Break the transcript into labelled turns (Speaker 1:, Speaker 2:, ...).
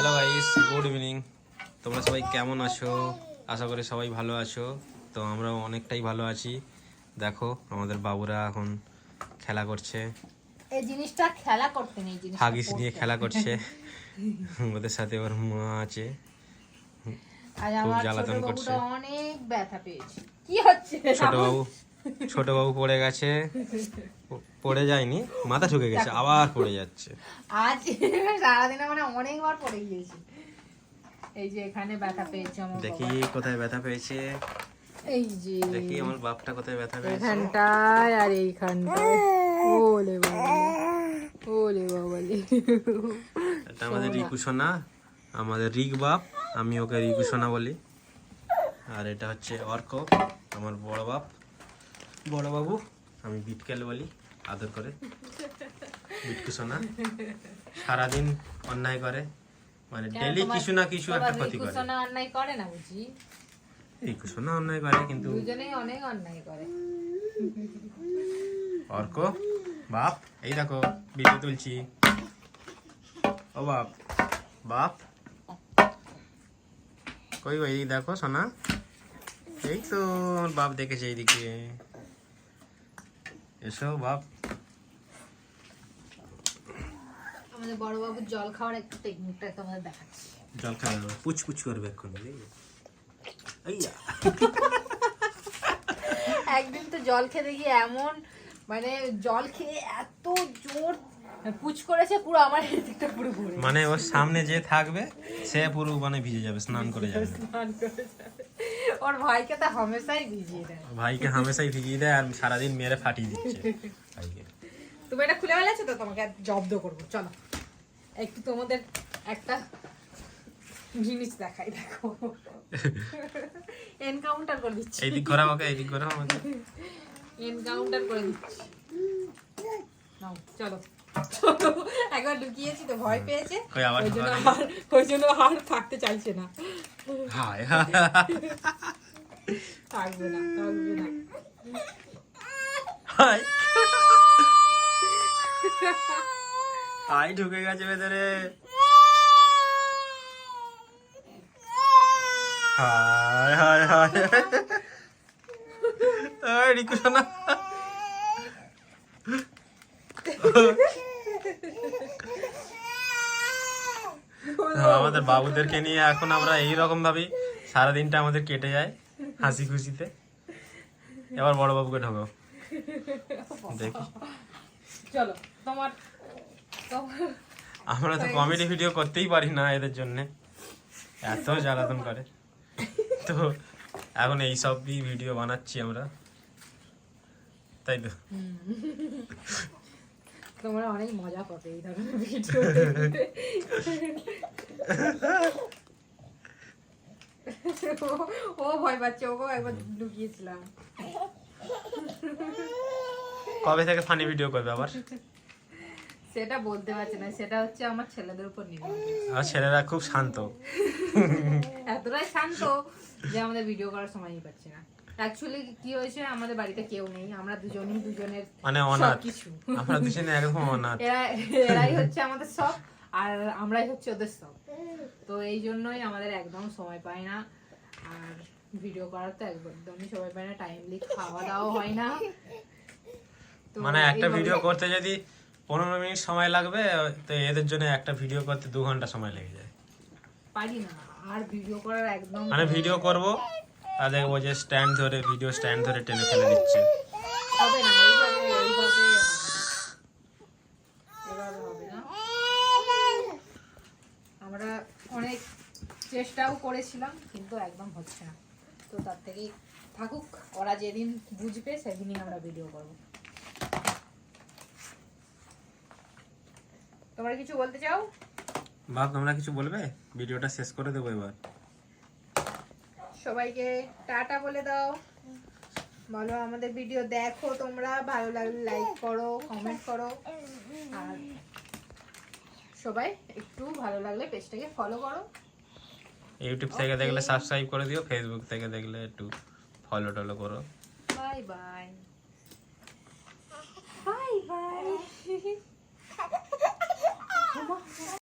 Speaker 1: Hello guys, good evening. তোমরা সবাই কেমন আছো? আশা করি সবাই ভালো আছো। তো আমরাও অনেকটাই ভালো আছি। দেখো আমাদের বাবুরা এখন খেলা করছে,
Speaker 2: এই জিনিসটা খেলা করতে নেই, জিনিসটা
Speaker 1: হাগিস নিয়ে খেলা করছে। ওদের সাথে ওর মা আছে,
Speaker 2: আজ
Speaker 1: খুব
Speaker 2: আমার ছোট
Speaker 1: জ্বালাতন করছে।
Speaker 2: বাবুটা অনেক ব্যথা পেয়েছে। কি হচ্ছে
Speaker 1: ছোট বাবু পড়ে গেছে, পড়ে যায়নি, মাথা ঠুকে গেছে, আবার পড়ে যাচ্ছে।
Speaker 2: আজ সারাদিনে মানে অনেকবার পড়ে গিয়েছে। এই যে এখানে ব্যথা পেয়েছে আমার
Speaker 1: দেখি
Speaker 2: বাবা।
Speaker 1: কোথায় ব্যথা পেয়েছে,
Speaker 2: এই যে
Speaker 1: দেখি আমার বাপটা কোথায় ব্যথা পেয়েছে।
Speaker 2: এখানটায় আর এইখানটায়। ওলে বাবা, ওলে বাবা।
Speaker 1: এটা আমাদের রিকু সোনা, আমাদের রিক বাপ, আমি ওকে রিকু সোনা বলি। আর এটা হচ্ছে অর্ক, আমার বড় বাপ, বড় বাবু, আমি বিটকেল বলি আদর করে। বিটকু সোনা সারাদিন অন্যায় করে, মানে ডেলি কিছু না কিছু একটা ক্ষতি করে।
Speaker 2: সোনা অন্যায় করে না বুঝি,
Speaker 1: রিকু সোনা অন্যায় করে, কিন্তু
Speaker 2: দুজনেই অনেক অন্যায় করে।
Speaker 1: অর্ক বাপ, এই দেখো ভিডিও তুলছি। ও বাপ, বাপ কই গো, এই দেখো সোনা, এই তো আমার বাপ দেখেছে এইদিকে, এসো বাপ।
Speaker 2: আমাদের বড় বাবুর জল খাওয়ার একটা টেকনিকটা তোমাদের দেখাচ্ছি।
Speaker 1: জল খাবে, পুচ পুচ করবে এখন।
Speaker 2: একদিন তো জল খেতে গিয়ে এমন, মানে জল খেয়ে এত জোর পুচ করেছে, পুরো আমার এদিকটা পুরো ভরে
Speaker 1: মানে ওর সামনে যে থাকবে সে পুরো মানে ভিজে যাবে, স্নান করে যাবে।
Speaker 2: স্নান করে যাবে। ওর ভাইকে তো হামেশাই ভিজিয়ে দেয়।
Speaker 1: ভাইকে হামেশাই ভিজিয়ে দেয় আর সারাদিন মেরে ফাটিয়ে দিচ্ছে ভাইকে।
Speaker 2: তুমি এটা খুলে ফেলেছো তো, তোমাকে আর জব্দ করবো। চলো একটু তোমাদের একটা জিনিস দেখাই, দেখো। এনকাউন্টার করে দিচ্ছি,
Speaker 1: এইদিক ঘোরাও ওকে, এইদিক ঘোরাও আমাকে।
Speaker 2: এনকাউন্টার করে দিচ্ছি। নাও চলো চলো, একবার লুকিয়েছি তো ভয় পেয়েছে,
Speaker 1: কই আবার
Speaker 2: ওই জন্য আর থাকতে চাইছে না।
Speaker 1: হায়
Speaker 2: থাকবে না, থাকবে না।
Speaker 1: হায় হায়, ঢুকে গেছে ভেতরে। হায় হায় হায়, এই রিকু সোনা, আমাদের বাবুদেরকে নিয়ে এখন আমরা এইরকম ভাবে সারাদিনটা আমাদের কেটে যায় হাসি খুশিতে। এবার বড় বাবুকে ঢোকাও, দেখি।
Speaker 2: চলো তোমার,
Speaker 1: আমরা তো কমেডি ভিডিও করতেই পারি না এদের জন্য, এত জ্বালাতন করে। তো এখন এই সবই ভিডিও বানাচ্ছি আমরা, তাই তো।
Speaker 2: তোমরা অনেক মজা পাবে এই ধরনের ভিডিও। ও ভয় পাচ্ছে, ওকেও একবার ঢুকিয়েছিলাম।
Speaker 1: কবে থেকে ফানি ভিডিও করবে আবার?
Speaker 2: সেটা বলতে পারছি না, সেটা হচ্ছে আমার ছেলেদের উপর নির্ভর।
Speaker 1: আর ছেলেরা খুব শান্ত,
Speaker 2: এতটাই শান্ত যে আমাদের ভিডিও করার সময়ই পাচ্ছি না। অ্যাকচুয়ালি কি হয়েছে, আমাদের বাড়িতে কেউ নেই, আমরা দুজনই দুজনের
Speaker 1: মানে অনাথ,
Speaker 2: কিছু।
Speaker 1: আমরা দুজনে একদম অনাথ।
Speaker 2: এরাই হচ্ছে আমাদের সব, আর আমরাই হচ্ছে ওদের সব। তো এই জন্যই আমাদের একদম সময় পায় না, আর ভিডিও করার তো একদমই সময় পায় না, টাইমলি খাওয়া দাওয়া হয় না। তো
Speaker 1: মানে একটা
Speaker 2: এইভাবে-
Speaker 1: ভিডিও করতে যদি 15 মিনিট সময় লাগবে, তো এদের জন্য একটা ভিডিও করতে 2 ঘন্টা সময় লেগে যায়।
Speaker 2: পারি না আর ভিডিও করার একদম।
Speaker 1: মানে ভিডিও করব আর দেখবো যে স্ট্যান্ড ধরে, ভিডিও স্ট্যান্ড ধরে টেনে ফেলে দিচ্ছে।
Speaker 2: হবে না, এইভাবে এভাবে হবে না। আমরা অনেক চেষ্টাও করেছিলাম, কিন্তু একদম হচ্ছে না। তো তার থেকেই থাকুক, ওরা যেদিন বুঝবে সেদিনই আমরা ভিডিও করব। তোমরা কিছু বলতে চাও?
Speaker 1: বাপ তোমরা কিছু বলবে? ভিডিওটা শেষ করে দেবো এবার।
Speaker 2: সবাইকে টাটা বলে দাও, বলো আমাদের ভিডিও দেখো তোমরা, ভালো লাগলে লাইক করো, কমেন্ট করো, আর সবাই একটু ভালো লাগলে পেজটাকে ফলো করো।
Speaker 1: ইউটিউব থেকে দেখলে সাবস্ক্রাইব করে দিও, ফেসবুক থেকে দেখলে একটু ফলো টলো করো।
Speaker 2: Bye bye, bye bye.